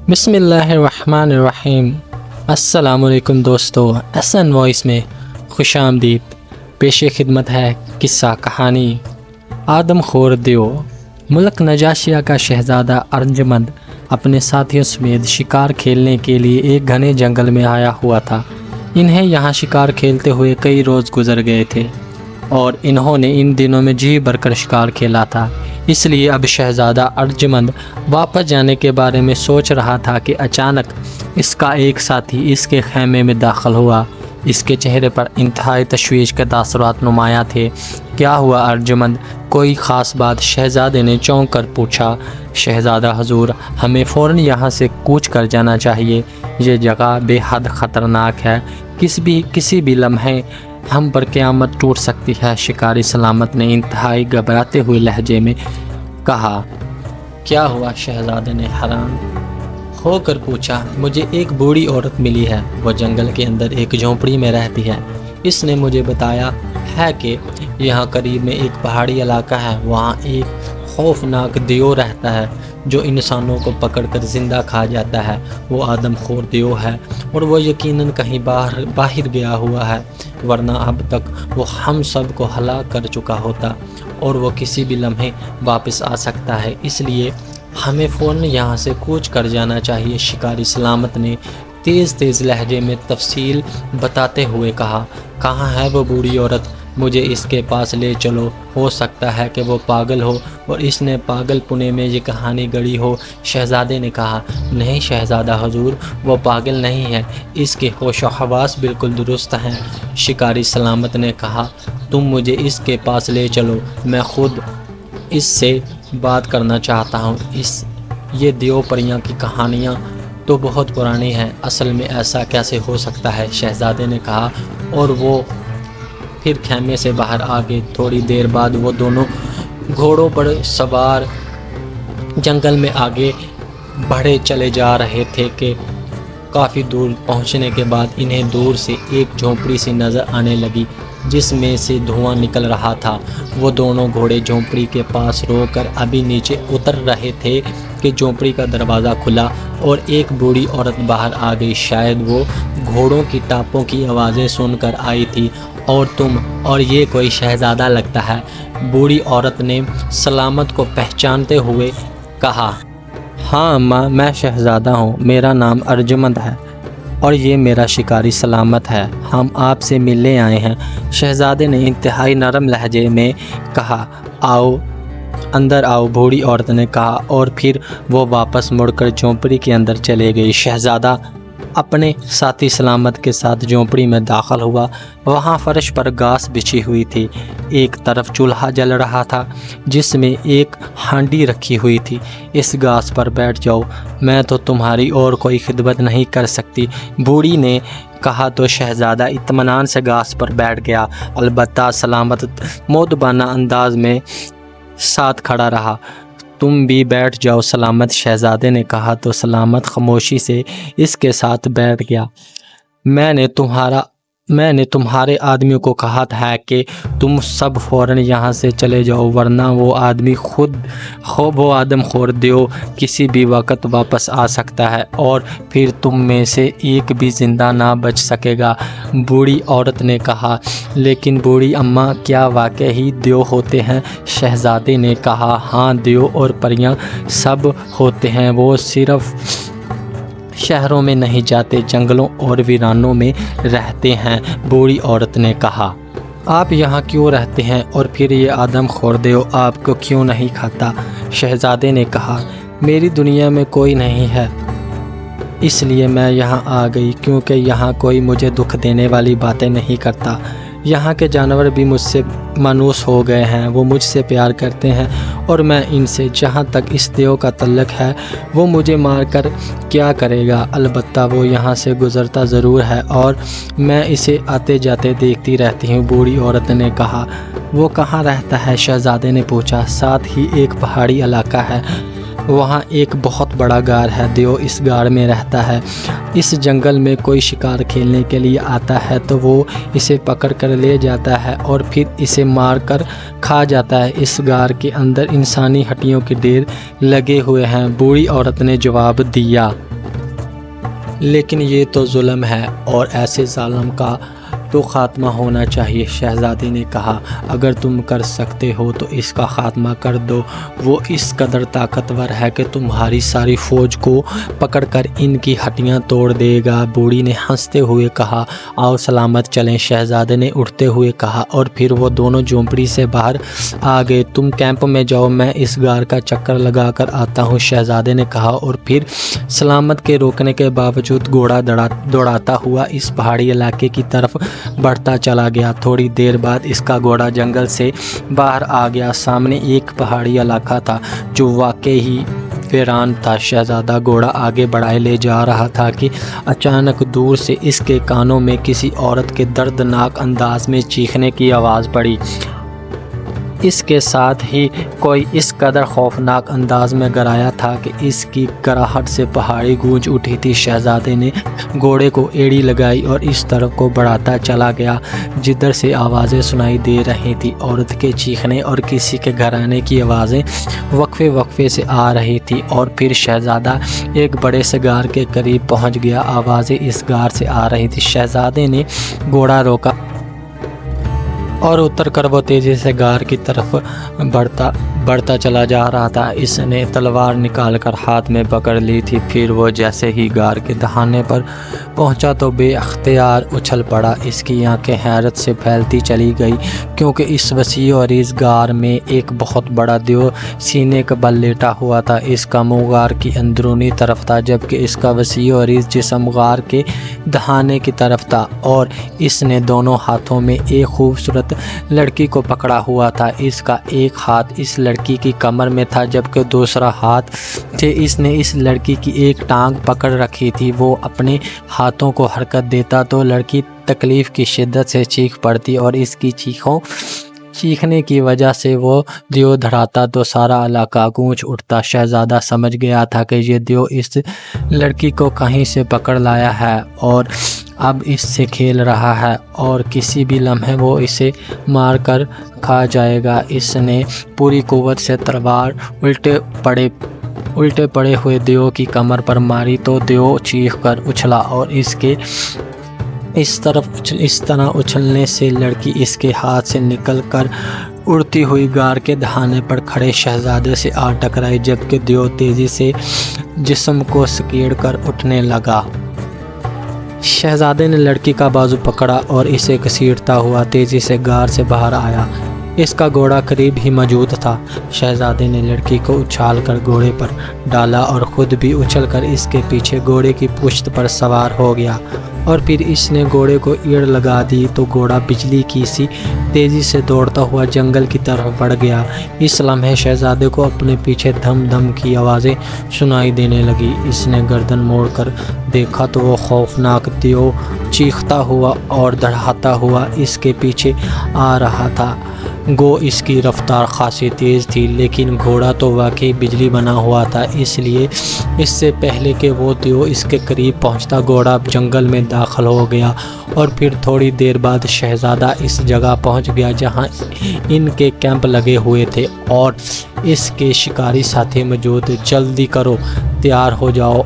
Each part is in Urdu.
بسم اللہ الرحمن الرحیم۔ السلام علیکم دوستو، SN وائس میں خوش آمدید۔ پیش خدمت ہے قصہ کہانی آدم خور دیو۔ ملک نجاشیہ کا شہزادہ ارجمند اپنے ساتھیوں سمیت شکار کھیلنے کے لیے ایک گھنے جنگل میں آیا ہوا تھا۔ انہیں یہاں شکار کھیلتے ہوئے کئی روز گزر گئے تھے اور انہوں نے ان دنوں میں جی بھر کر شکار کھیلا تھا۔ اس لیے اب شہزادہ ارجمند واپس جانے کے بارے میں سوچ رہا تھا کہ اچانک اس کا ایک ساتھی اس کے خیمے میں داخل ہوا۔ اس کے چہرے پر انتہائی تشویش کے تاثرات نمایاں تھے۔ کیا ہوا ارجمند؟ کوئی خاص بات؟ شہزادے نے چونک کر پوچھا۔ شہزادہ حضور، ہمیں فوراً یہاں سے کوچ کر جانا چاہیے۔ یہ جگہ بے حد خطرناک ہے۔ کسی بھی لمحے ہم پر قیامت ٹوٹ سکتی ہے۔ شکاری سلامت نے انتہائی گھبراتے ہوئے لہجے میں کہا۔ کیا ہوا؟ شہزادے نے حیران ہو کر پوچھا۔ مجھے ایک بوڑھی عورت ملی ہے، وہ جنگل کے اندر ایک جھونپڑی میں رہتی ہے۔ اس نے مجھے بتایا ہے کہ یہاں قریب میں ایک پہاڑی علاقہ ہے، وہاں ایک خوفناک دیو رہتا ہے جو انسانوں کو پکڑ کر زندہ کھا جاتا ہے۔ وہ آدم خور دیو ہے اور وہ یقیناً کہیں باہر گیا ہوا ہے، ورنہ اب تک وہ ہم سب کو ہلاک کر چکا ہوتا اور وہ کسی بھی لمحے واپس آ سکتا ہے۔ اس لیے ہمیں فوراً یہاں سے کوچ کر جانا چاہیے۔ شکاری سلامت نے تیز لہجے میں تفصیل بتاتے ہوئے کہا۔ کہاں ہے وہ بوڑھی عورت؟ مجھے اس کے پاس لے چلو، ہو سکتا ہے کہ وہ پاگل ہو اور اس نے پاگل پنے میں یہ کہانی گڑھی ہو۔ شہزادے نے کہا۔ نہیں شہزادہ حضور، وہ پاگل نہیں ہے، اس کے ہوش و حواس بالکل درست ہیں۔ شکاری سلامت نے کہا۔ تم مجھے اس کے پاس لے چلو، میں خود اس سے بات کرنا چاہتا ہوں۔ یہ دیو پریاں کی کہانیاں تو بہت پرانی ہیں، اصل میں ایسا کیسے ہو سکتا ہے؟ شہزادے نے کہا اور وہ پھر خیمے سے باہر آ گئے۔ تھوڑی دیر بعد وہ دونوں گھوڑوں پر سوار جنگل میں آگے بڑھے چلے جا رہے تھے کہ کافی دور پہنچنے کے بعد انہیں دور سے ایک جھونپڑی سی نظر آنے لگی جس میں سے دھواں نکل رہا تھا۔ وہ دونوں گھوڑے جھونپڑی کے پاس رو کر ابھی نیچے اتر رہے تھے کہ جھونپڑی کا دروازہ کھلا اور ایک بوڑھی عورت باہر آ گئی۔ شاید وہ گھوڑوں کی ٹاپوں کی آوازیں سن کر آئی تھی۔ اور تم اور یہ کوئی شہزادہ لگتا ہے، بوڑھی عورت نے سلامت کو پہچانتے ہوئے کہا۔ ہاں ماں، میں شہزادہ ہوں، میرا نام ارجمند ہے اور یہ میرا شکاری سلامت ہے، ہم آپ سے ملنے آئے ہیں۔ شہزادے نے انتہائی نرم لہجے میں کہا۔ آؤ اندر آؤ، بوڑھی عورت نے کہا اور پھر وہ واپس مڑ کر جھونپڑی کے اندر چلے گئی۔ شہزادہ اپنے ساتھی سلامت کے ساتھ جھونپڑی میں داخل ہوا۔ وہاں فرش پر گھاس بچھی ہوئی تھی، ایک طرف چولہا جل رہا تھا جس میں ایک ہانڈی رکھی ہوئی تھی۔ اس گھاس پر بیٹھ جاؤ، میں تو تمہاری اور کوئی خدمت نہیں کر سکتی، بوڑھی نے کہا تو شہزادہ اطمینان سے گھاس پر بیٹھ گیا، البتہ سلامت مؤدبانہ انداز میں ساتھ کھڑا رہا۔ تم بھی بیٹھ جاؤ سلامت، شہزادے نے کہا تو سلامت خاموشی سے اس کے ساتھ بیٹھ گیا۔ میں نے تمہارے آدمیوں کو کہا تھا کہ تم سب فوراً یہاں سے چلے جاؤ، ورنہ وہ آدم خور دیو کسی بھی وقت واپس آ سکتا ہے اور پھر تم میں سے ایک بھی زندہ نہ بچ سکے گا، بوڑھی عورت نے کہا۔ لیکن بوڑھی اماں، کیا واقعی دیو ہوتے ہیں؟ شہزادے نے کہا۔ ہاں، دیو اور پریاں سب ہوتے ہیں، وہ صرف شہروں میں نہیں جاتے، جنگلوں اور ویرانوں میں رہتے ہیں، بوڑھی عورت نے کہا۔ آپ یہاں کیوں رہتے ہیں اور پھر یہ آدم خور دیو آپ کو کیوں نہیں کھاتا؟ شہزادے نے کہا۔ میری دنیا میں کوئی نہیں ہے، اس لیے میں یہاں آ گئی، کیونکہ یہاں کوئی مجھے دکھ دینے والی باتیں نہیں کرتا۔ یہاں کے جانور بھی مجھ سے مانوس ہو گئے ہیں، وہ مجھ سے پیار کرتے ہیں اور میں ان سے۔ جہاں تک اس دیو کا تعلق ہے، وہ مجھے مار کر کیا کرے گا؟ البتہ وہ یہاں سے گزرتا ضرور ہے اور میں اسے آتے جاتے دیکھتی رہتی ہوں، بوڑھی عورت نے کہا۔ وہ کہاں رہتا ہے؟ شہزادے نے پوچھا۔ ساتھ ہی ایک پہاڑی علاقہ ہے، وہاں ایک بہت بڑا غار ہے، دیو اس غار میں رہتا ہے۔ اس جنگل میں کوئی شکار کھیلنے کے لیے آتا ہے تو وہ اسے پکڑ کر لے جاتا ہے اور پھر اسے مار کر کھا جاتا ہے۔ اس غار کے اندر انسانی ہڈیوں کے ڈھیر لگے ہوئے ہیں، بوڑھی عورت نے جواب دیا۔ لیکن یہ تو ظلم ہے اور ایسے ظالم کا تو خاتمہ ہونا چاہیے۔ شہزادی نے کہا اگر تم کر سکتے ہو تو اس کا خاتمہ کر دو، وہ اس قدر طاقتور ہے کہ تمہاری ساری فوج کو پکڑ کر ان کی ہڈیاں توڑ دے گا۔ بوڑھی نے ہنستے ہوئے کہا آؤ سلامت چلیں۔ شہزادے نے اٹھتے ہوئے کہا اور پھر وہ دونوں جھونپڑی سے باہر آ گئے۔ تم کیمپ میں جاؤ، میں اس غار کا چکر لگا کر آتا ہوں، شہزادے نے کہا اور پھر سلامت کے روکنے کے باوجود گھوڑا دوڑاتا ہوا اس پہاڑی علاقے کی طرف بڑھتا چلا گیا۔ تھوڑی دیر بعد اس کا گھوڑا جنگل سے باہر آ گیا۔ سامنے ایک پہاڑی علاقہ تھا جو واقعی ہی ویران تھا۔ شہزادہ گھوڑا آگے بڑھائے لے جا رہا تھا کہ اچانک دور سے اس کے کانوں میں کسی عورت کے دردناک انداز میں چیخنے کی آواز پڑی۔ اس کے ساتھ ہی کوئی اس قدر خوفناک انداز میں گرایا تھا کہ اس کی گراہٹ سے پہاڑی گونج اٹھی تھی۔ شہزادے نے گھوڑے کو ایڑی لگائی اور اس طرف کو بڑھاتا چلا گیا جدھر سے آوازیں سنائی دے رہی تھی۔ عورت کے چیخنے اور کسی کے گھرانے کی آوازیں وقفے وقفے سے آ رہی تھی اور پھر شہزادہ ایک بڑے سے غار کے قریب پہنچ گیا۔ آوازیں اس غار سے آ رہی تھی۔ شہزادے نے گھوڑا روکا اور اتر کر وہ تیزی سے غار کی طرف بڑھتا چلا جا رہا تھا۔ اس نے تلوار نکال کر ہاتھ میں پکڑ لی تھی۔ پھر وہ جیسے ہی غار کے دہانے پر پہنچا تو بے اختیار اچھل پڑا۔ اس کی آنکھیں حیرت سے پھیلتی چلی گئی کیونکہ اس وسیع و عریض غار میں ایک بہت بڑا دیو سینے کے بل لیٹا ہوا تھا۔ اس کا منہ غار کی اندرونی طرف تھا جبکہ اس کا وسیع و عریض جسم غار کے دہانے کی طرف تھا اور اس نے دونوں ہاتھوں میں ایک خوبصورت لڑکی کو پکڑا ہوا تھا۔ اس کا ایک ہاتھ اس لڑکی کی کمر میں تھا جبکہ دوسرا ہاتھ سے اس نے اس لڑکی کی ایک ٹانگ پکڑ رکھی تھی۔ وہ اپنے ہاتھوں کو حرکت دیتا تو لڑکی تکلیف کی شدت سے چیخ پڑتی اور اس کی چیخنے کی وجہ سے وہ دیو دھڑاتا تو سارا علاقہ گونج اٹھتا۔ شہزادہ سمجھ گیا تھا کہ یہ دیو اس لڑکی کو کہیں سے پکڑ لایا ہے اور اب اس سے کھیل رہا ہے اور کسی بھی لمحے وہ اسے مار کر کھا جائے گا۔ اس نے پوری قوت سے تلوار الٹے پڑے ہوئے دیو کی کمر پر ماری تو دیو چیخ کر اچھلا اور اس طرح اچھلنے سے لڑکی اس کے ہاتھ سے نکل کر اڑتی ہوئی غار کے دہانے پر کھڑے شہزادے سے آ ٹکرائی جبکہ دیو تیزی سے جسم کو سکیڑ کر اٹھنے لگا۔ شہزادے نے لڑکی کا بازو پکڑا اور اسے گھسیٹتا ہوا تیزی سے غار سے باہر آیا۔ اس کا گھوڑا قریب ہی موجود تھا۔ شہزادے نے لڑکی کو اچھال کر گھوڑے پر ڈالا اور خود بھی اچھل کر اس کے پیچھے گھوڑے کی پشت پر سوار ہو گیا اور پھر اس نے گھوڑے کو ایڑ لگا دی تو گھوڑا بجلی کی سی تیزی سے دوڑتا ہوا جنگل کی طرف بڑھ گیا۔ اس لمحے شہزادے کو اپنے پیچھے دھم دھم کی آوازیں سنائی دینے لگی۔ اس نے گردن موڑ کر دیکھا تو وہ خوفناک دیو چیختا ہوا اور دھڑاتا ہوا اس کے پیچھے آ رہا تھا۔ گو اس کی رفتار خاصی تیز تھی لیکن گھوڑا تو واقعی بجلی بنا ہوا تھا، اس لیے اس سے پہلے کہ وہ دیو اس کے قریب پہنچتا گھوڑا جنگل میں داخل ہو گیا اور پھر تھوڑی دیر بعد شہزادہ اس جگہ پہنچ گیا جہاں ان کے کیمپ لگے ہوئے تھے اور اس کے شکاری ساتھی موجود تھے۔ جلدی کرو، تیار ہو جاؤ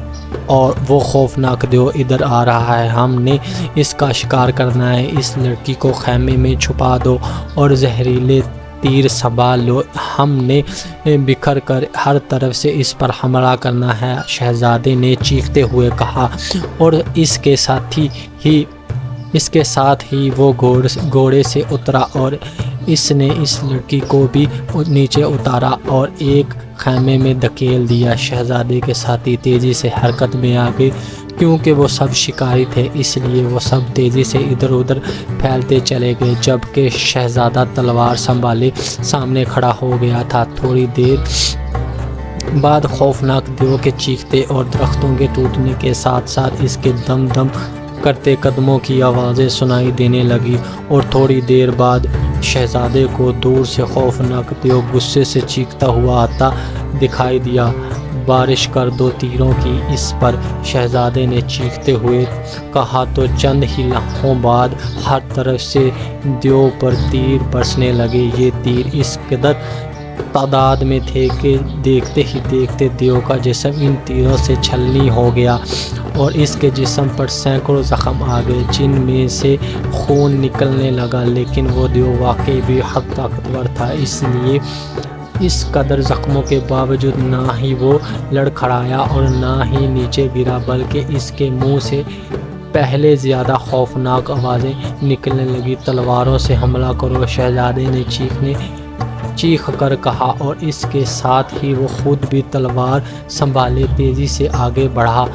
اور وہ خوفناک دیو ادھر آ رہا ہے، ہم نے اس کا شکار کرنا ہے۔ اس لڑکی کو خیمے میں چھپا دو اور زہریلے تیر سنبھال لو، ہم نے بکھر کر ہر طرف سے اس پر حملہ کرنا ہے، شہزادے نے چیختے ہوئے کہا اور اس کے ساتھ ہی وہ گھوڑے سے اترا اور اس نے اس لڑکی کو بھی نیچے اتارا اور ایک خیمے میں دھکیل دیا۔ شہزادے کے ساتھی تیزی سے حرکت میں آ گئے کیونکہ وہ سب شکاری تھے، اس لیے وہ سب تیزی سے ادھر ادھر پھیلتے چلے گئے جبکہ شہزادہ تلوار سنبھالے سامنے کھڑا ہو گیا تھا۔ تھوڑی دیر بعد خوفناک دیو کے چیختے اور درختوں کے ٹوٹنے کے ساتھ ساتھ اس کے دم دم کرتے قدموں کی آوازیں سنائی دینے لگی اور تھوڑی دیر بعد شہزادے کو دور سے خوفناک دیو غصے سے چیختا ہوا آتا دکھائی دیا۔ بارش کر دو تیروں کی اس پر، شہزادے نے چیختے ہوئے کہا تو چند ہی لمحوں بعد ہر طرف سے دیو پر تیر برسنے لگے۔ یہ تیر اس قدر تعداد میں تھے کہ دیکھتے ہی دیکھتے دیو کا جسم ان تیروں سے چھلنی ہو گیا اور اس کے جسم پر سینکڑوں زخم آ گئے جن میں سے خون نکلنے لگا، لیکن وہ دیو واقعی بے حد طاقتور تھا، اس لیے اس قدر زخموں کے باوجود نہ ہی وہ لڑکھڑایا اور نہ ہی نیچے گرا، بلکہ اس کے منہ سے پہلے زیادہ خوفناک آوازیں نکلنے لگی۔ تلواروں سے حملہ کرو، شہزادے نے چیخ کر کہا، اور اس کے ساتھ ہی وہ خود بھی تلوار سنبھالے تیزی سے آگے بڑھا،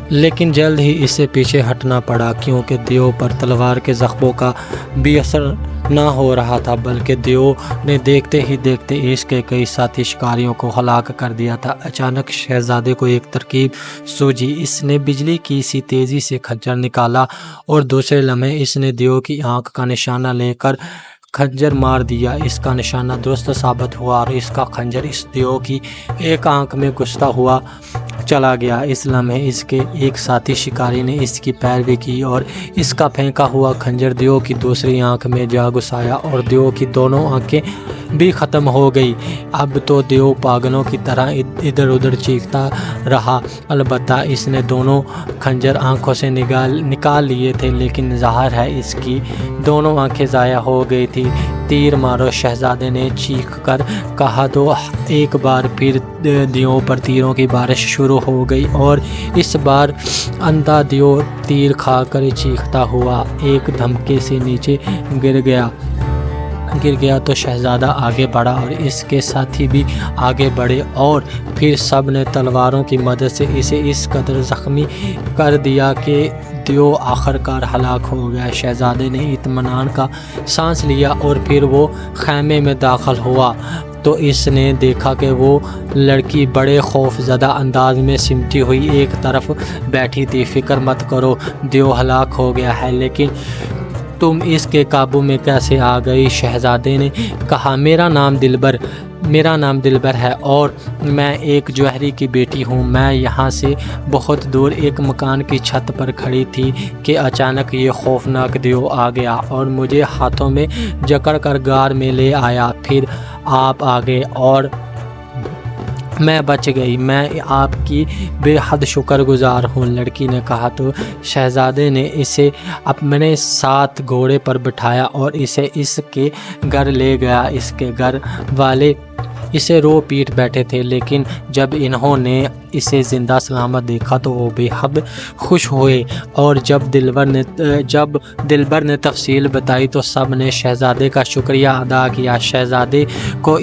لیکن جلد ہی اسے پیچھے ہٹنا پڑا کیونکہ دیو پر تلوار کے زخموں کا بھی اثر نہ ہو رہا تھا، بلکہ دیو نے دیکھتے ہی دیکھتے اس کے کئی ساتھی شکاریوں کو ہلاک کر دیا تھا۔ اچانک شہزادے کو ایک ترکیب سوجھی، اس نے بجلی کی سی تیزی سے خنجر نکالا اور دوسرے لمحے اس نے دیو کی آنکھ کا نشانہ لے کر خنجر مار دیا۔ اس کا نشانہ درست ثابت ہوا اور اس کا خنجر اس دیو کی ایک آنکھ میں گھستا ہوا چلا گیا۔ اس لمحے اس کے ایک ساتھی شکاری نے اس کی پیروی کی اور اس کا پھینکا ہوا خنجر دیو کی دوسری آنکھ میں جا گھسایا اور دیو کی دونوں آنکھیں بھی ختم ہو گئی۔ اب تو دیو پاگلوں کی طرح ادھر ادھر چیختا رہا، البتہ اس نے دونوں خنجر آنکھوں سے نکال لیے تھے، لیکن ظاہر ہے اس کی دونوں آنکھیں ضائع ہو گئی تھی۔ تیر مارو، شہزادے نے چیخ کر کہا تو ایک بار پھر دیو پر تیروں کی بارش شروع ہو گئی اور اس بار اندھا دیو تیر کھا کر چیختا ہوا ایک دھمکے سے نیچے گر گیا تو شہزادہ آگے بڑھا اور اس کے ساتھی بھی آگے بڑھے اور پھر سب نے تلواروں کی مدد سے اسے اس قدر زخمی کر دیا کہ دیو آخرکار ہلاک ہو گیا۔ شہزادے نے اطمینان کا سانس لیا اور پھر وہ خیمے میں داخل ہوا تو اس نے دیکھا کہ وہ لڑکی بڑے خوف زدہ انداز میں سمٹی ہوئی ایک طرف بیٹھی تھی۔ فکر مت کرو، دیو ہلاک ہو گیا ہے، لیکن تم اس کے قابو میں کیسے آ گئی؟ شہزادے نے کہا، میرا نام دلبر ہے اور میں ایک جوہری کی بیٹی ہوں۔ میں یہاں سے بہت دور ایک مکان کی چھت پر کھڑی تھی کہ اچانک یہ خوفناک دیو آ گیا اور مجھے ہاتھوں میں جکڑ کر غار میں لے آیا، پھر آپ آ گئے اور میں بچ گئی۔ میں آپ کی بے حد شکر گزار ہوں، لڑکی نے کہا تو شہزادے نے اسے اپنے ساتھ گھوڑے پر بٹھایا اور اسے اس کے گھر لے گیا۔ اس کے گھر والے اسے رو پیٹ بیٹھے تھے، لیکن جب انہوں نے اسے زندہ سلامت دیکھا تو وہ بے حد خوش ہوئے اور جب دلبر نے تفصیل بتائی تو سب نے شہزادے کا شکریہ ادا کیا۔ شہزادے کو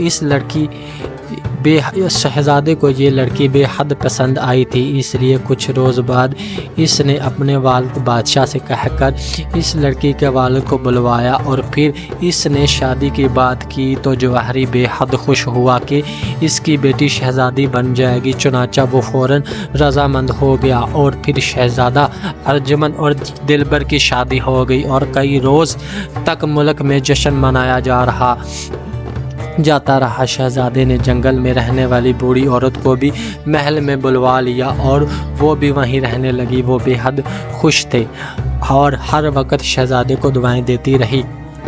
یہ لڑکی بے حد پسند آئی تھی، اس لیے کچھ روز بعد اس نے اپنے والد بادشاہ سے کہہ کر اس لڑکی کے والد کو بلوایا اور پھر اس نے شادی کی بات کی تو جوہری بے حد خوش ہوا کہ اس کی بیٹی شہزادی بن جائے گی، چنانچہ وہ فوراً رضامند ہو گیا اور پھر شہزادہ ارجمن اور دلبر کی شادی ہو گئی اور کئی روز تک ملک میں جشن منایا جاتا رہا۔ شہزادے نے جنگل میں رہنے والی بوڑھی عورت کو بھی محل میں بلوا لیا اور وہ بھی وہیں رہنے لگی۔ وہ بے حد خوش تھے اور ہر وقت شہزادے کو دعائیں دیتی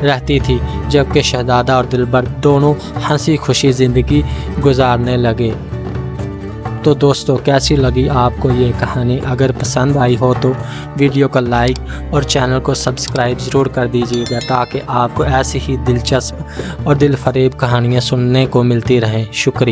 رہتی تھی، جبکہ شہزادہ اور دلبر دونوں ہنسی خوشی زندگی گزارنے لگے۔ تو دوستو، کیسی لگی آپ کو یہ کہانی؟ اگر پسند آئی ہو تو ویڈیو کو لائک اور چینل کو سبسکرائب ضرور کر دیجیے گا تاکہ آپ کو ایسی ہی دلچسپ اور دل فریب کہانیاں سننے کو ملتی رہیں۔ شکریہ۔